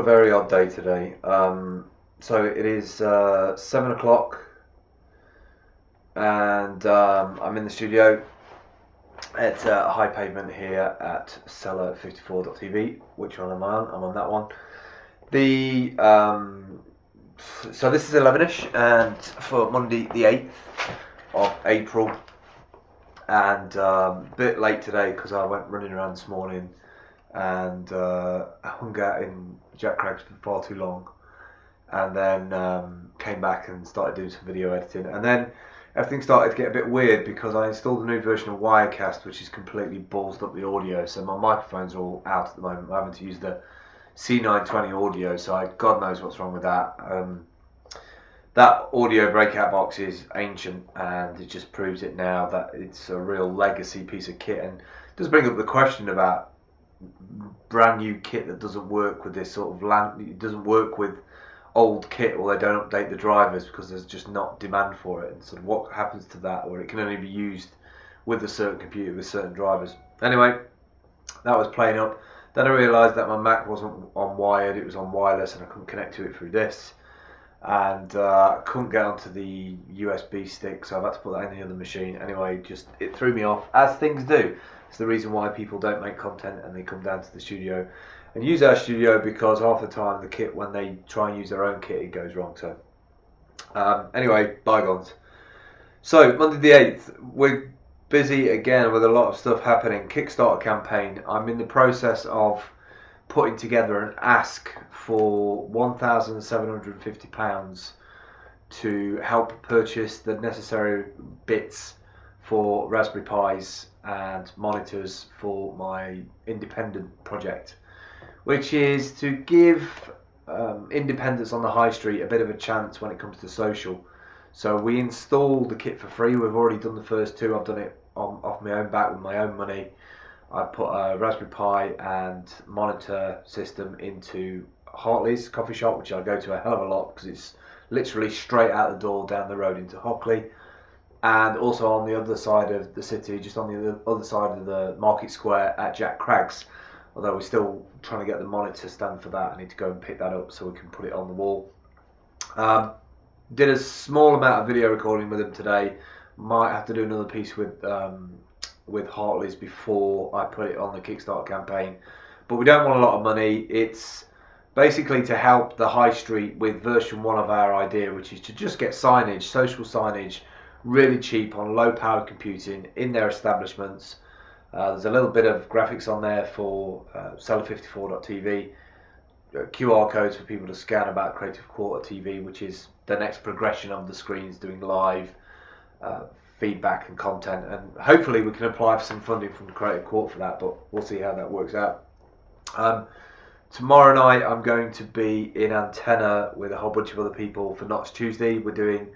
very odd day today. So it is 7 o'clock, and I'm in the studio at High Pavement here at seller54.tv. Which one am I on? I'm on that one. So this is elevenish, and for Monday the 8th of April, and a bit late today because I went running around this morning and I hung out in Jack Craig's for far too long, and then came back and started doing some video editing, and then everything started to get a bit weird because I installed a new version of Wirecast, which is completely ballsed up the audio, so my microphones are all out at the moment. I'm having to use the C920 audio, so God knows what's wrong with that. That audio breakout box is ancient, and it just proves it now that it's a real legacy piece of kit, and does bring up the question about brand new kit that doesn't work with this sort of it doesn't work with old kit, or they don't update the drivers because there's just not demand for it, and sort of what happens to that, where it can only be used with a certain computer with certain drivers. Anyway, that was playing up. Then I realised that my Mac wasn't on wired, it was on wireless, and I couldn't connect to it through this, and I couldn't get onto the USB stick, so I've had to put that in the other machine. Anyway, it threw me off, as things do. It's the reason why people don't make content and they come down to the studio and use our studio, because half the time the kit, when they try and use their own kit, it goes wrong. So anyway, bygones. So Monday the 8th, we're busy again with a lot of stuff happening. Kickstarter campaign. I'm in the process of putting together an ask for £1,750 to help purchase the necessary bits for Raspberry Pis and monitors for my independent project, which is to give independents on the high street a bit of a chance when it comes to social. So we installed the kit for free. We've already done the first two. I've done it off my own back with my own money. I put a Raspberry Pi and monitor system into Hartleys coffee shop, which I go to a hell of a lot because it's literally straight out the door down the road into Hockley, and also on the other side of the city, just on the other side of the market square at Jack Craig's. Although we're still trying to get the monitor stand for that. I need to go and pick that up so we can put it on the wall. Did a small amount of video recording with them today. Might have to do another piece with Hartleys before I put it on the Kickstarter campaign. But we don't want a lot of money. It's basically to help the high street with version 1 of our idea, which is to just get signage, social signage, really cheap on low powered computing in their establishments. There's a little bit of graphics on there for seller54.tv, QR codes for people to scan about Creative Quarter TV, which is the next progression of the screens doing live feedback and content, and hopefully we can apply for some funding from the Creative Quarter for that, but we'll see how that works out. Tomorrow night I'm going to be in Antenna with a whole bunch of other people for Knox Tuesday. We're doing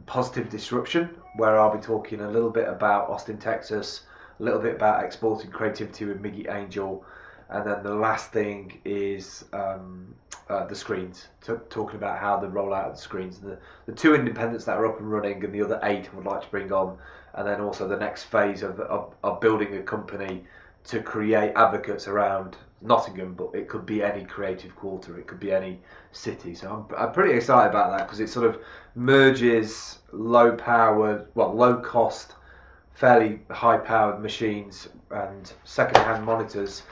positive disruption, where I'll be talking a little bit about Austin, Texas, a little bit about exporting creativity with Miggy Angel, and then the last thing is the screens, talking about how the rollout of the screens, the 2 independents that are up and running, and the other 8 I would like to bring on, and then also the next phase of building a company to create advocates around Nottingham, but it could be any creative quarter, it could be any city. So I'm pretty excited about that, because it sort of merges low cost, fairly high powered machines and second-hand monitors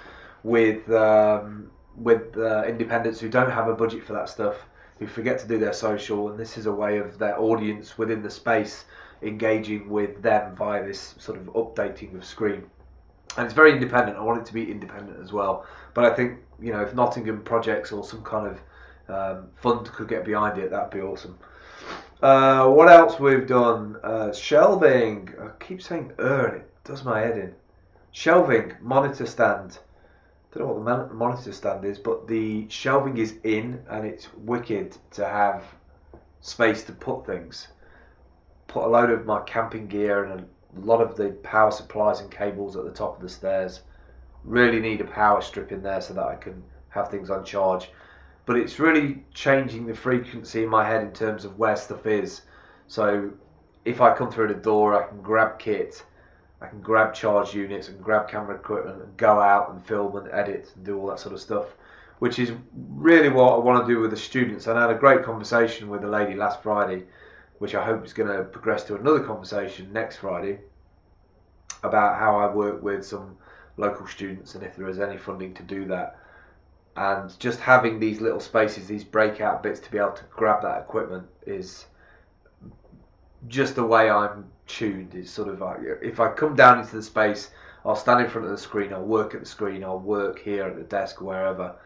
with independents who don't have a budget for that stuff, who forget to do their social, and this is a way of their audience within the space engaging with them via this sort of updating of screen. And it's very independent. I want it to be independent as well, but I think, you know, if Nottingham projects or some kind of fund could get behind it, that'd be awesome. What else we've done? Shelving. I keep saying and it does my head in. Shelving, monitor stand. Don't know what the monitor stand is, but the shelving is in, and it's wicked to have space to put things. Put a load of my camping gear and a lot of the power supplies and cables at the top of the stairs. Really need a power strip in there so that I can have things on charge. But it's really changing the frequency in my head in terms of where stuff is. So if I come through the door, I can grab kit, I can grab charge units and grab camera equipment and go out and film and edit and do all that sort of stuff which is really what I want to do with the students. And I had a great conversation with a lady last Friday, which I hope is going to progress to another conversation next Friday, about how I work with some local students and if there is any funding to do that. And just having these little spaces, these breakout bits to be able to grab that equipment is just the way I'm tuned. Is sort of like, if I come down into the space, I'll stand in front of the screen, I'll work at the screen, I'll work here at the desk or wherever.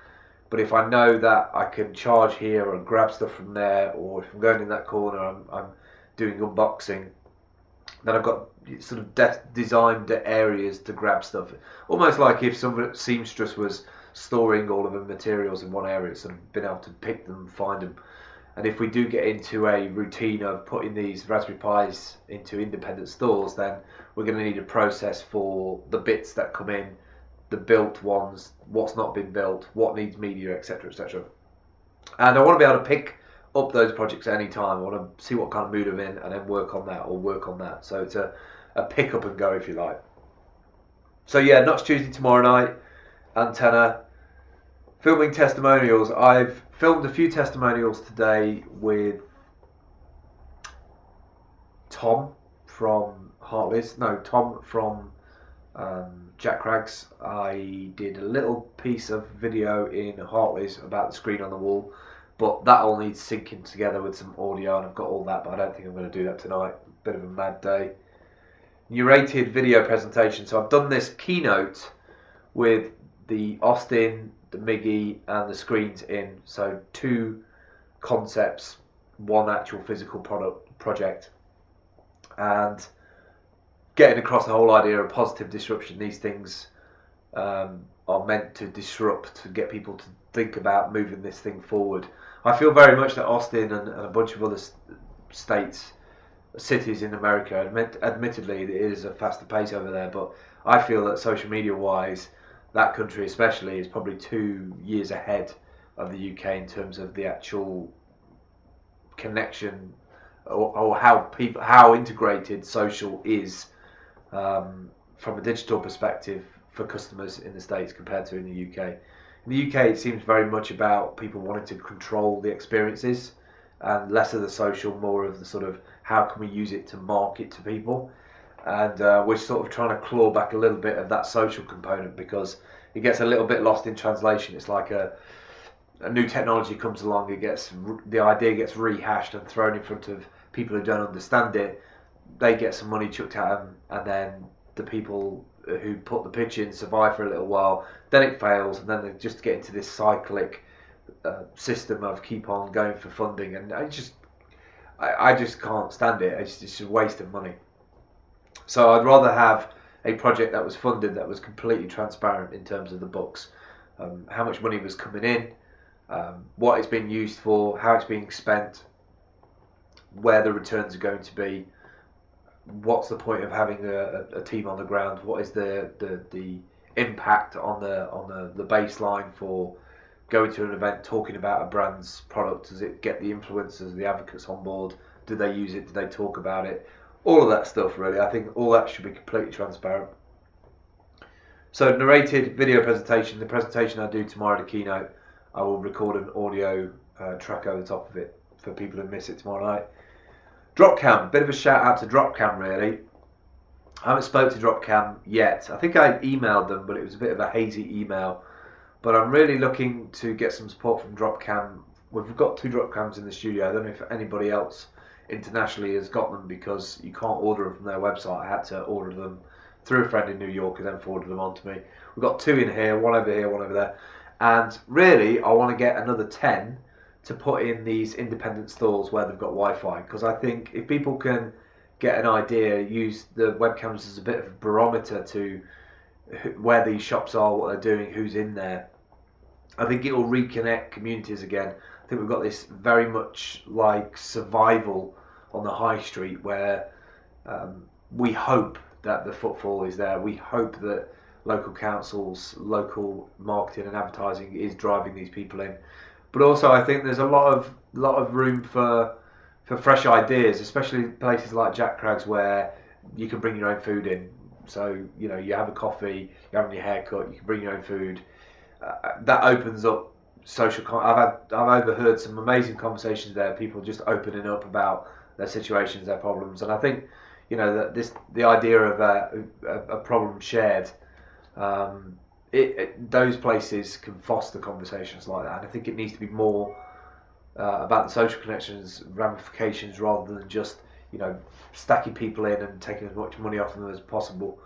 But if I know that I can charge here and grab stuff from there, or if I'm going in that corner, I'm doing unboxing, then I've got sort of designed areas to grab stuff. Almost like if some seamstress was storing all of the materials in one area, sort of being able to pick them, find them. And if we do get into a routine of putting these Raspberry Pis into independent stores, then we're going to need a process for the bits that come in, the built ones, what's not been built, what needs media, etc., etc. And I want to be able to pick up those projects at any time. I want to see what kind of mood I'm in and then work on that or work on that. So it's a pick up and go, if you like. So yeah, Knox Tuesday tomorrow night, antenna, filming testimonials. I've filmed a few testimonials today with Tom from Hartleys. No, Tom from Jack Crags. I did a little piece of video in Hartleys about the screen on the wall, but that all needs syncing together with some audio, and I've got all that, but I don't think I'm going to do that tonight. Bit of a mad day. Narrated video presentation. So I've done this keynote with the Austin, the Miggy, and the screens in. So 2 concepts, 1 actual physical project, and getting across the whole idea of positive disruption. These things are meant to disrupt, to get people to think about moving this thing forward. I feel very much that Austin and a bunch of other cities in America, admittedly it is a faster pace over there, but I feel that social media wise, that country especially is probably 2 years ahead of the UK in terms of the actual connection or how integrated social is from a digital perspective for customers in the States compared to in the UK. In the UK, it seems very much about people wanting to control the experiences and less of the social, more of the sort of how can we use it to market to people. And we're sort of trying to claw back a little bit of that social component because it gets a little bit lost in translation. It's like a new technology comes along, the idea gets rehashed and thrown in front of people who don't understand it. They get some money chucked at them, and then the people who put the pitch in survive for a little while. Then it fails, and then they just get into this cyclic system of keep on going for funding, and I just can't stand it. It's just a waste of money. So I'd rather have a project that was funded, that was completely transparent in terms of the books, how much money was coming in, what it's being used for, how it's being spent, where the returns are going to be, what's the point of having a team on the ground, what is the impact on the baseline for going to an event talking about a brand's product. Does it get the influencers, the advocates on board? Do they use it? Do they talk about it? All of that stuff, really. I think all that should be completely transparent. So narrated video presentation, the presentation I do tomorrow, the keynote, I will record an audio track over the top of it for people who miss it tomorrow night. Dropcam, bit of a shout out to Dropcam, really. I haven't spoke to Dropcam yet. I think I emailed them, but it was a bit of a hazy email. But I'm really looking to get some support from Dropcam. We've got 2 Dropcams in the studio. I don't know if anybody else internationally has got them, because you can't order them from their website. I had to order them through a friend in New York and then forwarded them on to me. We've got 2 in here, 1 over here, 1 over there. And really, I want to get another 10 to put in these independent stores where they've got Wi-Fi, because I think if people can get an idea, use the webcams as a bit of a barometer to where these shops are, what they're doing, who's in there, I think it will reconnect communities again. I think we've got this very much like survival on the high street where we hope that the footfall is there. We hope that local councils, local marketing and advertising is driving these people in. But also, I think there's a lot of room for fresh ideas, especially places like Jack Crags where you can bring your own food in. So you have a coffee, you're having your haircut, you can bring your own food. That opens up I've overheard some amazing conversations there. People just opening up about their situations, their problems, and I think that the idea of a problem shared. Those places can foster conversations like that, and I think it needs to be more about the social connections, ramifications, rather than just stacking people in and taking as much money off them as possible,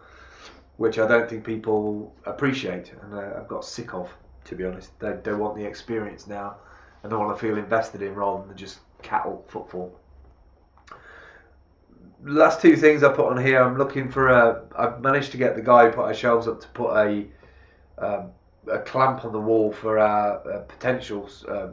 which I don't think people appreciate, and I've got sick of, to be honest. They want the experience now, and they want to feel invested in rather than just cattle footfall. Last two things I put on here. I'm looking for I've managed to get the guy who put our shelves up to put a clamp on the wall for our potential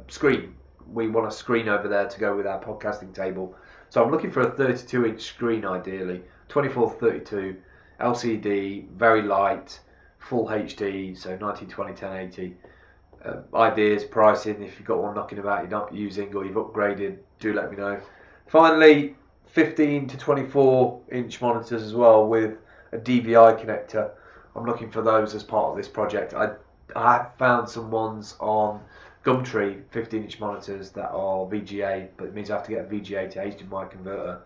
screen. We want a screen over there to go with our podcasting table. So I'm looking for a 32-inch screen, ideally, 24-32, LCD, very light, full HD, so 1920 1080. Ideas, pricing. If you've got one knocking about you're not using or you've upgraded, do let me know. Finally, 15 to 24 inch monitors as well with a DVI connector. I'm looking for those as part of this project. I have found some ones on Gumtree, 15 inch monitors that are VGA, but it means I have to get a VGA to HDMI converter,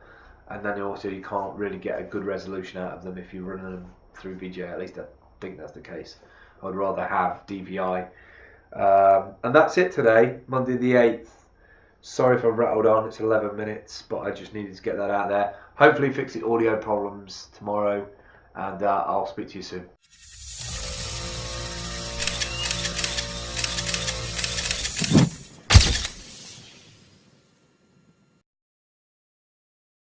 and then also you can't really get a good resolution out of them if you're running them through VGA. At least I think that's the case. I'd rather have DVI. And that's it today, Monday the 8th. Sorry if I rattled on, it's 11 minutes, but I just needed to get that out there. Hopefully fix the audio problems tomorrow, and I'll speak to you soon.